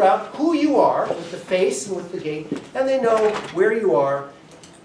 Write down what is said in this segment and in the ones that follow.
out who you are with the face and with the gait, and they know where you are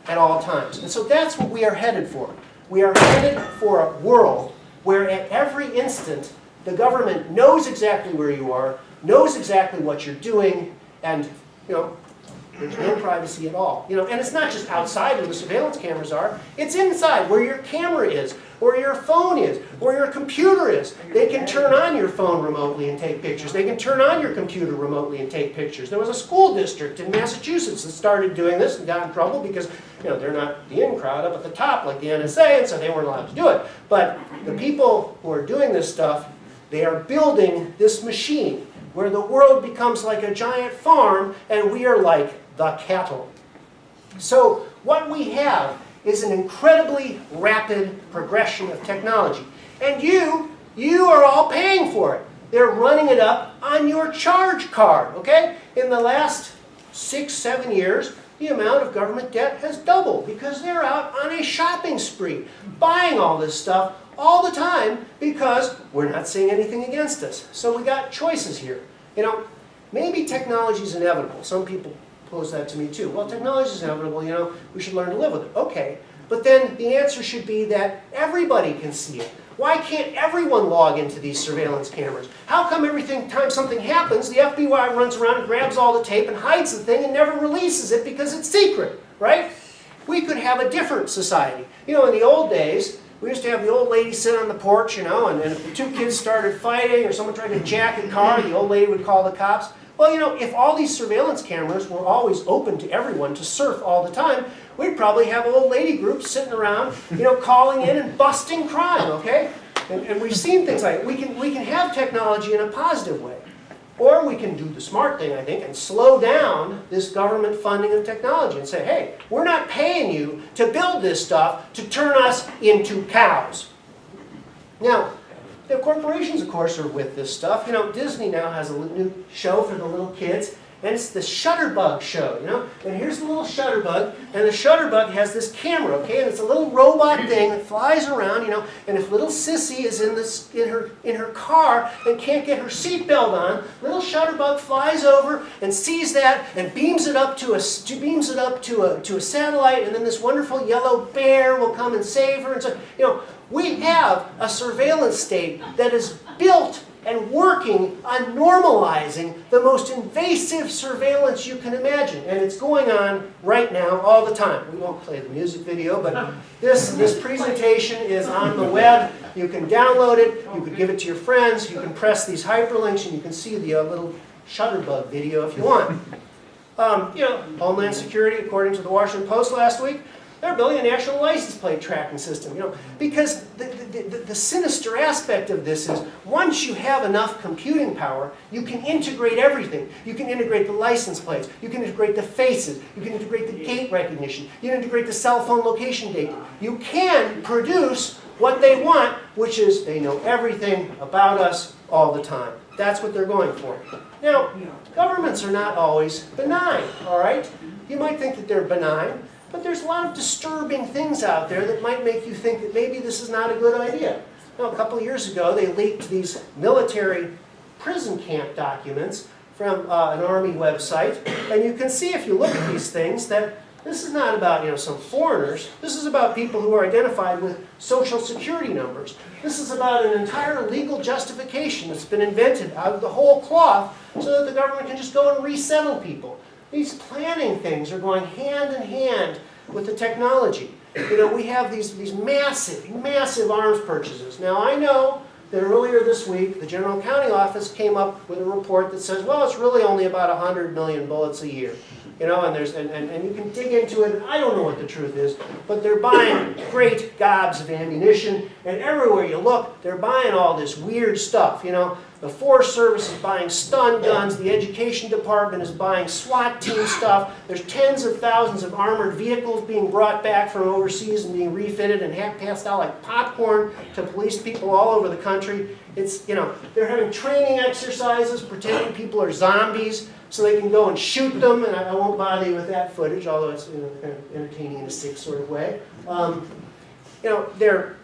at all times. And so that's what we are headed for. We are headed for a world where at every instant the government knows exactly where you are, knows exactly what you're doing, and there's no privacy at all. And it's not just outside where the surveillance cameras are, it's inside where your camera is, where your phone is, where your computer is. They can turn on your phone remotely and take pictures. They can turn on your computer remotely and take pictures. There was a school district in Massachusetts that started doing this and got in trouble because they're not the in crowd up at the top like the NSA, and so they weren't allowed to do it. But the people who are doing this stuff, they are building this machine where the world becomes like a giant farm and we are like the cattle. So what we have is an incredibly rapid progression of technology. And you are all paying for it. They're running it up on your charge card, okay? In the last 6-7 years, the amount of government debt has doubled because they're out on a shopping spree, buying all this stuff all the time because we're not seeing anything against us. So we got choices here. Maybe technology is inevitable. Some people pose that to me too. Well, technology is inevitable, we should learn to live with it. Okay, but then the answer should be that everybody can see it. Why can't everyone log into these surveillance cameras? How come every time something happens, the FBI runs around and grabs all the tape and hides the thing and never releases it because it's secret, right? We could have a different society. In the old days, we used to have the old lady sit on the porch, and if the two kids started fighting or someone tried to jack a car, the old lady would call the cops. Well, if all these surveillance cameras were always open to everyone to surf all the time, we'd probably have old lady groups sitting around, calling in and busting crime, okay? And we've seen things like we can have technology in a positive way. Or we can do the smart thing, I think, and slow down this government funding of technology and say, hey, we're not paying you to build this stuff to turn us into cows. Now, the corporations, of course, are with this stuff. Disney now has a new show for the little kids, and it's the Shutterbug show, And here's the little Shutterbug, and the Shutterbug has this camera, okay? And it's a little robot thing that flies around, And if little Sissy is in her car and can't get her seatbelt on, little Shutterbug flies over and sees that and beams it up to a satellite, and then this wonderful yellow bear will come and save her. And so, we have a surveillance state that is built and working on normalizing the most invasive surveillance you can imagine. And it's going on right now all the time. We won't play the music video, but this presentation is on the web. You can download it. You can give it to your friends. You can press these hyperlinks, and you can see the little Shutterbug video if you want. Homeland Security, according to the Washington Post last week, they're building a national license plate tracking system, because the sinister aspect of this is once you have enough computing power, you can integrate everything. You can integrate the license plates. You can integrate the faces. You can integrate the gait recognition. You can integrate the cell phone location data. You can produce what they want, which is they know everything about us all the time. That's what they're going for. Now, governments are not always benign, all right? You might think that they're benign, but there's a lot of disturbing things out there that might make you think that maybe this is not a good idea. Now, a couple of years ago, they leaked these military prison camp documents from an Army website. And you can see if you look at these things that this is not about some foreigners. This is about people who are identified with social security numbers. This is about an entire legal justification that's been invented out of the whole cloth so that the government can just go and resettle people. These planning things are going hand in hand with the technology. We have these massive, massive arms purchases. Now, I know that earlier this week, the General Accounting Office came up with a report that says, well, it's really only about 100 million bullets a year. And you can dig into it, and I don't know what the truth is, but they're buying great gobs of ammunition, and everywhere you look, they're buying all this weird stuff, The Forest Service is buying stun guns, the Education Department is buying SWAT team stuff, there's tens of thousands of armored vehicles being brought back from overseas and being refitted and passed out like popcorn to police people all over the country. It's, they're having training exercises, pretending people are zombies, so they can go and shoot them, and I won't bother you with that footage, although it's kind of entertaining in a sick sort of way. They're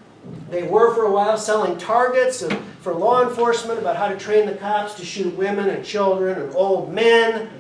They were for a while selling targets for law enforcement about how to train the cops to shoot women and children and old men.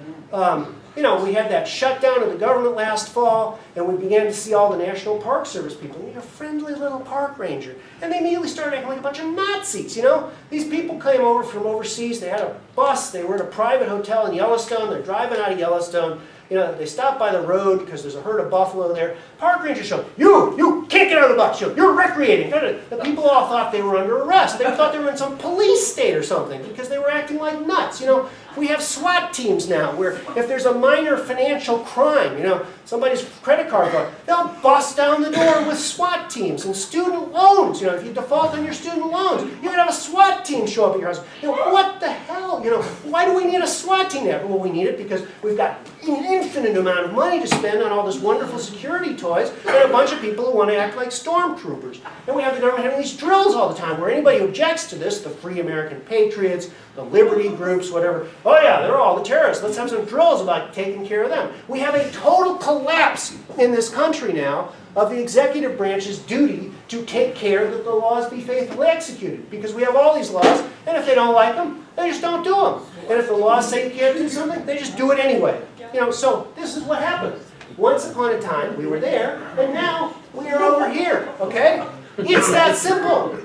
You know, we had that shutdown of the government last fall, and we began to see all the National Park Service people. You need a friendly little park ranger. And they immediately started acting like a bunch of Nazis, you know? These people came over from overseas. They had a bus. They were in a private hotel in Yellowstone. They're driving out of Yellowstone. You know, they stop by the road because there's a herd of buffalo there. Park ranger showed, you can't get out of the bus. You're recreating. The people all thought they were under arrest. They thought they were in some police state or something because they were acting like nuts. You know, we have SWAT teams now where if there's a minor financial crime, you know, somebody's credit card gone, they'll bust down the door with SWAT teams. And student loans, you know, if you default on your student loans, you can have a SWAT team show up at your house. You know, what the hell? You know, why do we need a SWAT team there? Well, we need it because we've got an infinite amount of money to spend on all this wonderful security toys and a bunch of people who want to act like stormtroopers. And we have the government having these drills all the time where anybody who objects to this, the Free American Patriots, the liberty groups, whatever, oh yeah, they're all the terrorists. Let's have some drills about taking care of them. We have a total collapse in this country now of the executive branch's duty to take care that the laws be faithfully executed. Because we have all these laws, and if they don't like them, they just don't do them. And if the laws say you can't do something, they just do it anyway. You know, so this is what happened. Once upon a time, we were there, and now we are over here, okay? It's that simple.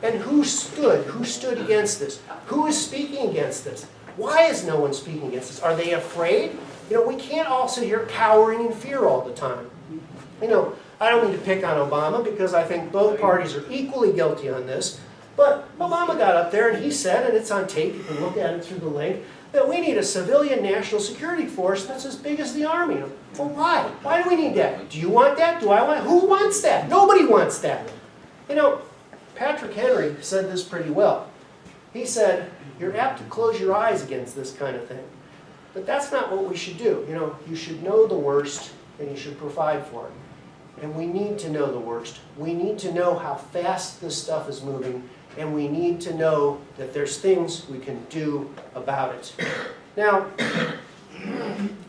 And who stood against this? Who is speaking against this? Why is no one speaking against this? Are they afraid? You know, we can't all sit here cowering in fear all the time. You know, I don't mean to pick on Obama because I think both parties are equally guilty on this. But Obama got up there and he said, and it's on tape, you can look at it through the link, that we need a civilian national security force that's as big as the Army. Well, why? Why do we need that? Do you want that? Do I want it? Who wants that? Nobody wants that. You know, Patrick Henry said this pretty well. He said, you're apt to close your eyes against this kind of thing. But that's not what we should do. You know, you should know the worst and you should provide for it. And we need to know the worst. We need to know how fast this stuff is moving, and we need to know that there's things we can do about it. Now,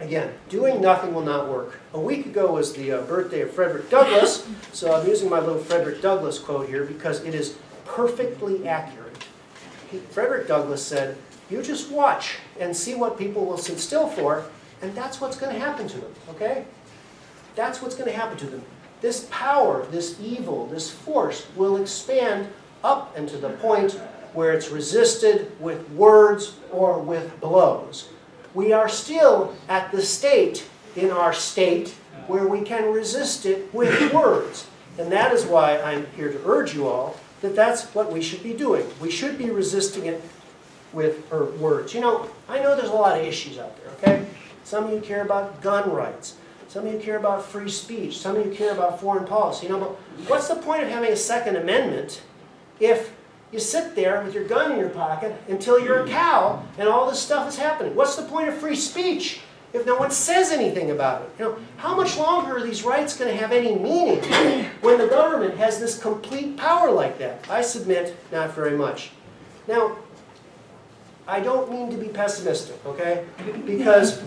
again, doing nothing will not work. A week ago was the birthday of Frederick Douglass, so I'm using my little Frederick Douglass quote here because it is perfectly accurate. Frederick Douglass said, you just watch and see what people will sit still for, and that's what's going to happen to them, okay? That's what's going to happen to them. This power, this evil, this force will expand up and to the point where it's resisted with words or with blows. We are still at the state in our state where we can resist it with words. And that is why I'm here to urge you all that that's what we should be doing. We should be resisting it with words. You know, I know there's a lot of issues out there, okay? Some of you care about gun rights. Some of you care about free speech. Some of you care about foreign policy. You know, but what's the point of having a Second Amendment if you sit there with your gun in your pocket until you're a cow and all this stuff is happening? What's the point of free speech if no one says anything about it? You know, how much longer are these rights going to have any meaning when the government has this complete power like that? I submit, not very much. Now, I don't mean to be pessimistic, okay? Because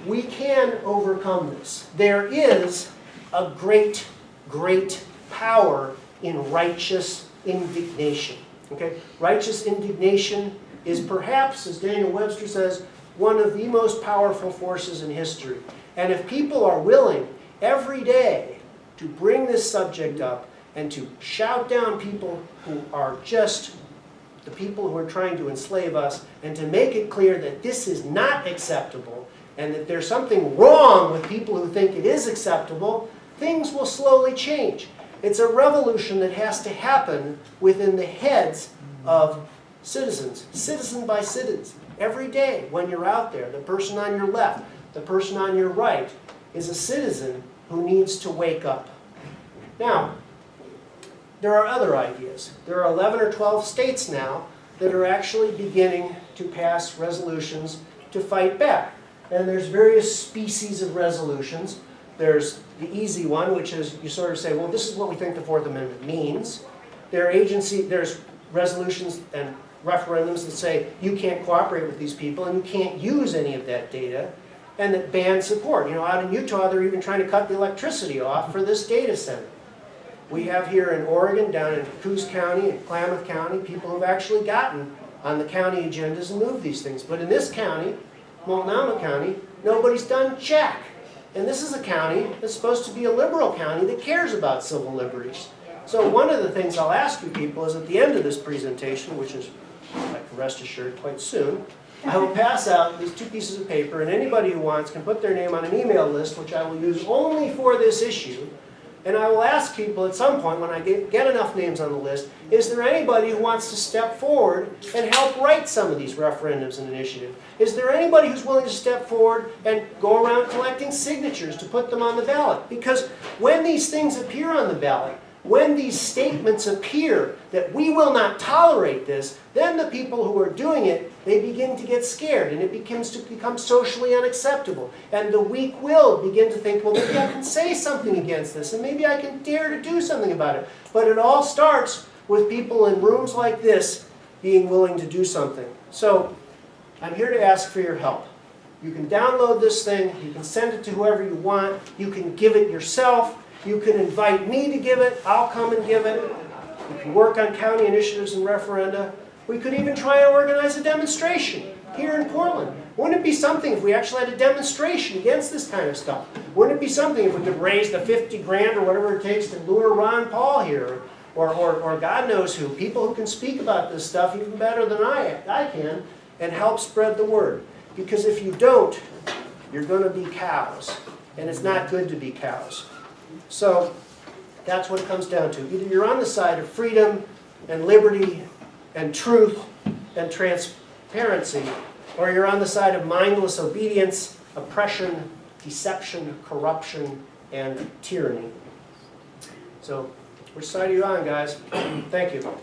we can overcome this. There is a great, great power in righteous indignation. Okay? Righteous indignation is perhaps, as Daniel Webster says, one of the most powerful forces in history. And if people are willing every day to bring this subject up and to shout down people who are just the people who are trying to enslave us, and to make it clear that this is not acceptable, and that there's something wrong with people who think it is acceptable, things will slowly change. It's a revolution that has to happen within the heads of citizens, citizen by citizen. Every day when you're out there, the person on your left, the person on your right, is a citizen who needs to wake up. Now, there are other ideas. There are 11 or 12 states now that are actually beginning to pass resolutions to fight back. And there's various species of resolutions. There's the easy one, which is you sort of say, well, this is what we think the Fourth Amendment means. There's resolutions and referendums that say you can't cooperate with these people and you can't use any of that data, and that ban support. You know, out in Utah, they're even trying to cut the electricity off for this data center. We have here in Oregon, down in Coos County and Klamath County, people who've actually gotten on the county agendas and moved these things. But in this county, Multnomah County, nobody's done jack. And this is a county that's supposed to be a liberal county that cares about civil liberties. So one of the things I'll ask you people is at the end of this presentation, which is, I can rest assured, quite soon, I will pass out these 2 pieces of paper, and anybody who wants can put their name on an email list, which I will use only for this issue. And I will ask people at some point, when I get enough names on the list, is there anybody who wants to step forward and help write some of these referendums and initiatives? Is there anybody who's willing to step forward and go around collecting signatures to put them on the ballot? Because when these things appear on the ballot, when these statements appear that we will not tolerate this, then the people who are doing it, they begin to get scared, and it begins to become socially unacceptable. And the weak will begin to think, well, maybe I can say something against this, and maybe I can dare to do something about it. But it all starts with people in rooms like this being willing to do something. So I'm here to ask for your help. You can download this thing, you can send it to whoever you want, you can give it yourself, you can invite me to give it, I'll come and give it. We can work on county initiatives and referenda. We could even try to organize a demonstration here in Portland. Wouldn't it be something if we actually had a demonstration against this kind of stuff? Wouldn't it be something if we could raise the 50 grand or whatever it takes to lure Ron Paul here, or God knows who, people who can speak about this stuff even better than I can, and help spread the word. Because if you don't, you're going to be cows. And it's not good to be cows. So that's what it comes down to. Either you're on the side of freedom and liberty and truth and transparency, or you're on the side of mindless obedience, oppression, deception, corruption, and tyranny. So which side are you on, guys? Thank you.